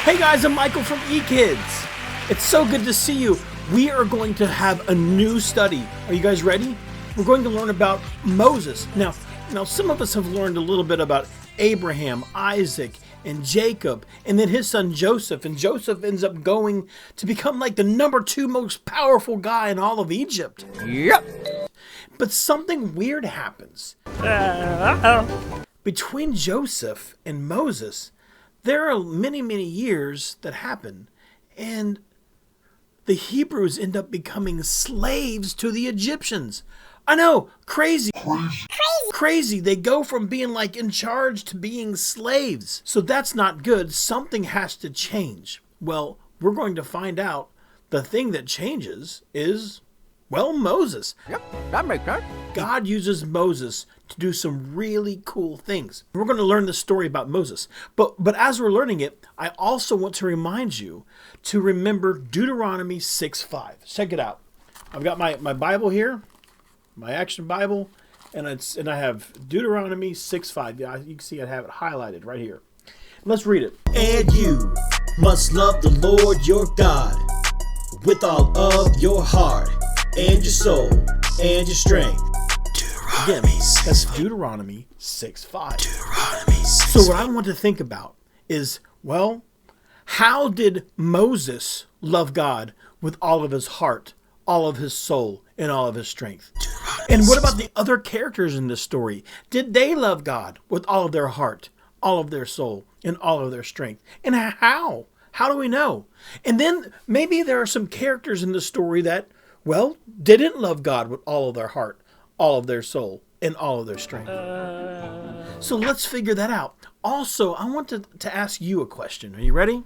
Hey guys, I'm Michael from eKids. It's so good to see you. We are going to have a new study. Are you guys ready? We're going to learn about Moses. Now some of us have learned a little bit about Abraham, Isaac, and Jacob, and then his son Joseph. And Joseph ends up going to become like the number 2 most powerful guy in all of Egypt. Yep. But something weird happens. Between Joseph and Moses, there are many, many years that happen, and the Hebrews end up becoming slaves to the Egyptians. I know, crazy. They go from being like in charge to being slaves. So that's not good. Something has to change. Well, we're going to find out. The thing that changes is, well, Moses. Yep, that makes sense. God uses Moses to do some really cool things. We're going to learn the story about Moses. But as we're learning it, I also want to remind you to remember Deuteronomy 6:5. Check it out. I've got my Bible here, my Action Bible, and I have Deuteronomy 6:5. Yeah, you can see I have it highlighted right here. Let's read it. And you must love the Lord your God with all of your heart and your soul and your strength. Again, that's Deuteronomy 6:5. So what I want to think about is, well, how did Moses love God with all of his heart, all of his soul, and all of his strength? And what about the other characters in this story? Did they love God with all of their heart, all of their soul, and all of their strength? And how? How do we know? And then maybe there are some characters in the story that, well, didn't love God with all of their heart, all of their soul, and all of their strength. So let's figure that out. Also, I want to ask you a question. Are you ready?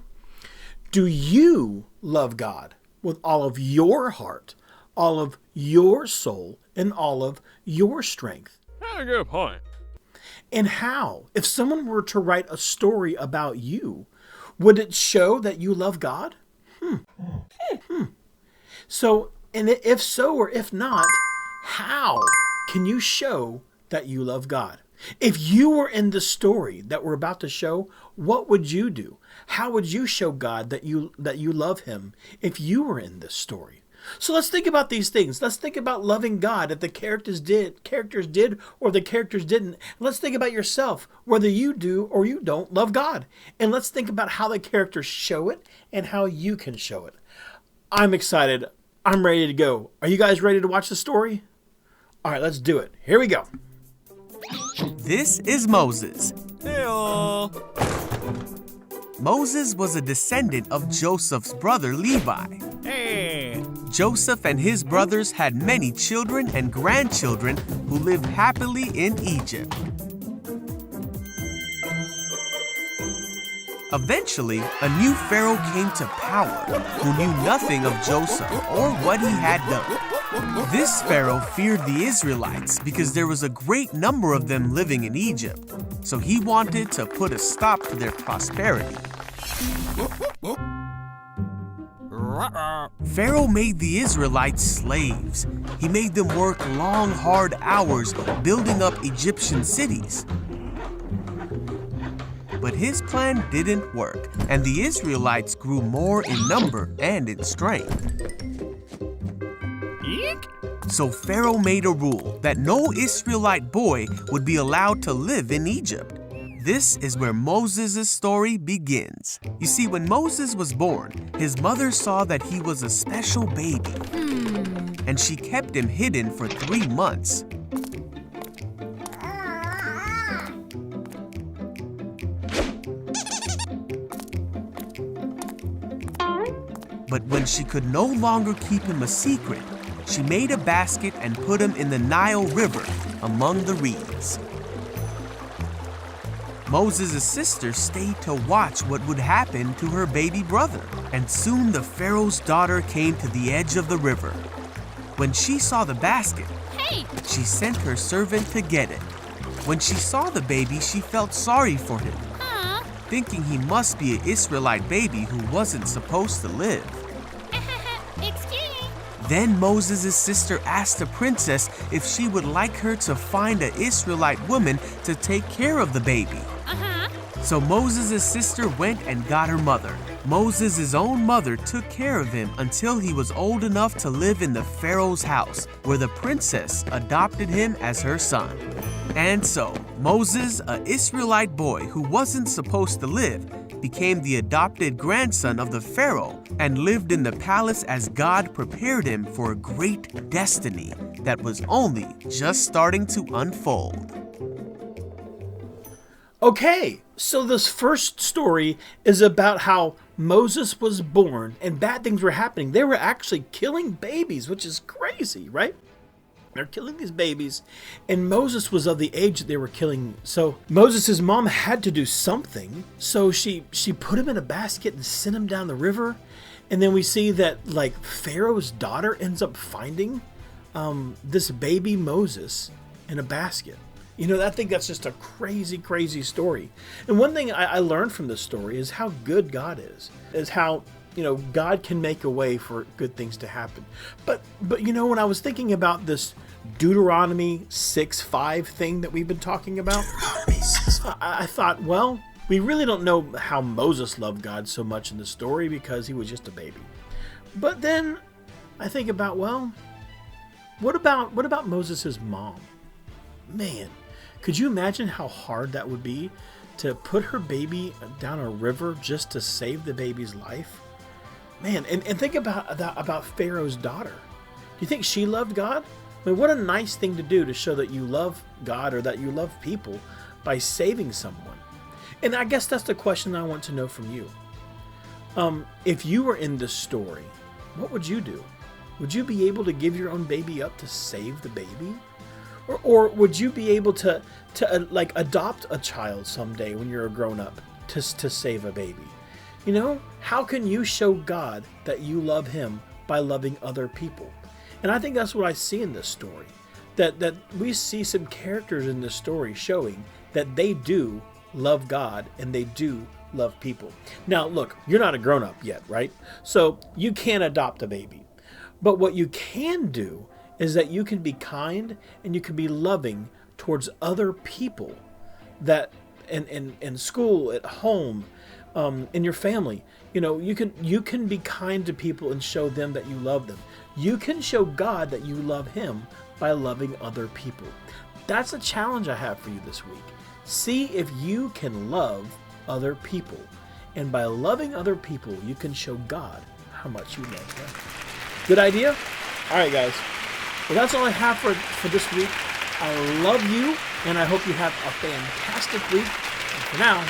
Do you love God with all of your heart, all of your soul, and all of your strength? That's a good point. And how? If someone were to write a story about you, would it show that you love God? So, and if so or if not, how can you show that you love God? If you were in the story that we're about to show, what would you do? How would you show God that you love him if you were in this story? So let's think about these things. Let's think about loving God if the characters did or the characters didn't. Let's think about yourself, whether you do or you don't love God. And let's think about how the characters show it and how you can show it. I'm excited. I'm ready to go. Are you guys ready to watch the story? All right, let's do it. Here we go. This is Moses. Hey-o. Moses was a descendant of Joseph's brother Levi. Hey. Joseph and his brothers had many children and grandchildren who lived happily in Egypt. Eventually, a new pharaoh came to power who knew nothing of Joseph or what he had done. This pharaoh feared the Israelites because there was a great number of them living in Egypt, so he wanted to put a stop to their prosperity. Pharaoh made the Israelites slaves. He made them work long, hard hours building up Egyptian cities. But his plan didn't work, and the Israelites grew more in number and in strength. Eek. So Pharaoh made a rule that no Israelite boy would be allowed to live in Egypt. This is where Moses' story begins. You see, when Moses was born, his mother saw that he was a special baby, and she kept him hidden for 3 months. But when she could no longer keep him a secret, she made a basket and put him in the Nile River among the reeds. Moses' sister stayed to watch what would happen to her baby brother, and soon the Pharaoh's daughter came to the edge of the river. When she saw the basket, she sent her servant to get it. When she saw the baby, she felt sorry for him, thinking he must be an Israelite baby who wasn't supposed to live. Excuse me. Then Moses' sister asked the princess if she would like her to find an Israelite woman to take care of the baby. So Moses' sister went and got her mother. Moses' own mother took care of him until he was old enough to live in the Pharaoh's house, where the princess adopted him as her son. And so, Moses, an Israelite boy who wasn't supposed to live, became the adopted grandson of the Pharaoh and lived in the palace as God prepared him for a great destiny that was only just starting to unfold. Okay, so this first story is about how Moses was born and bad things were happening. They were actually killing babies, which is crazy, right? They're killing these babies, and Moses was of the age that they were killing. So Moses' mom had to do something. So she put him in a basket and sent him down the river. And then we see that like Pharaoh's daughter ends up finding this baby Moses in a basket. You know, I think that's just a crazy, crazy story. And one thing I learned from this story is how good God is how, you know, God can make a way for good things to happen. But you know, when I was thinking about this Deuteronomy 6:5 thing that we've been talking about, I thought, well, we really don't know how Moses loved God so much in the story because he was just a baby. But then I think about, well, what about Moses' mom? Man, could you imagine how hard that would be to put her baby down a river just to save the baby's life? Man, and think about Pharaoh's daughter. Do you think she loved God? I mean, what a nice thing to do to show that you love God or that you love people by saving someone. And I guess that's the question I want to know from you. If you were in this story, what would you do? Would you be able to give your own baby up to save the baby? Or would you be able to like adopt a child someday when you're a grown up to save a baby? You know, how can you show God that you love him by loving other people? And I think that's what I see in this story. That we see some characters in this story showing that they do love God and they do love people. Now, look, you're not a grown up yet, right? So you can't adopt a baby. But what you can do is that you can be kind and you can be loving towards other people that in school, at home, in your family. You know, you can be kind to people and show them that you love them. You can show God that you love him by loving other people. That's a challenge I have for you this week. See if you can love other people. And by loving other people, you can show God how much you love them. Good idea? All right, guys. Well, that's all I have for this week. I love you, and I hope you have a fantastic week. And for now,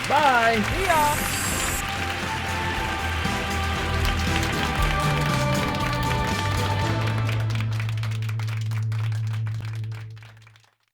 bye. See ya.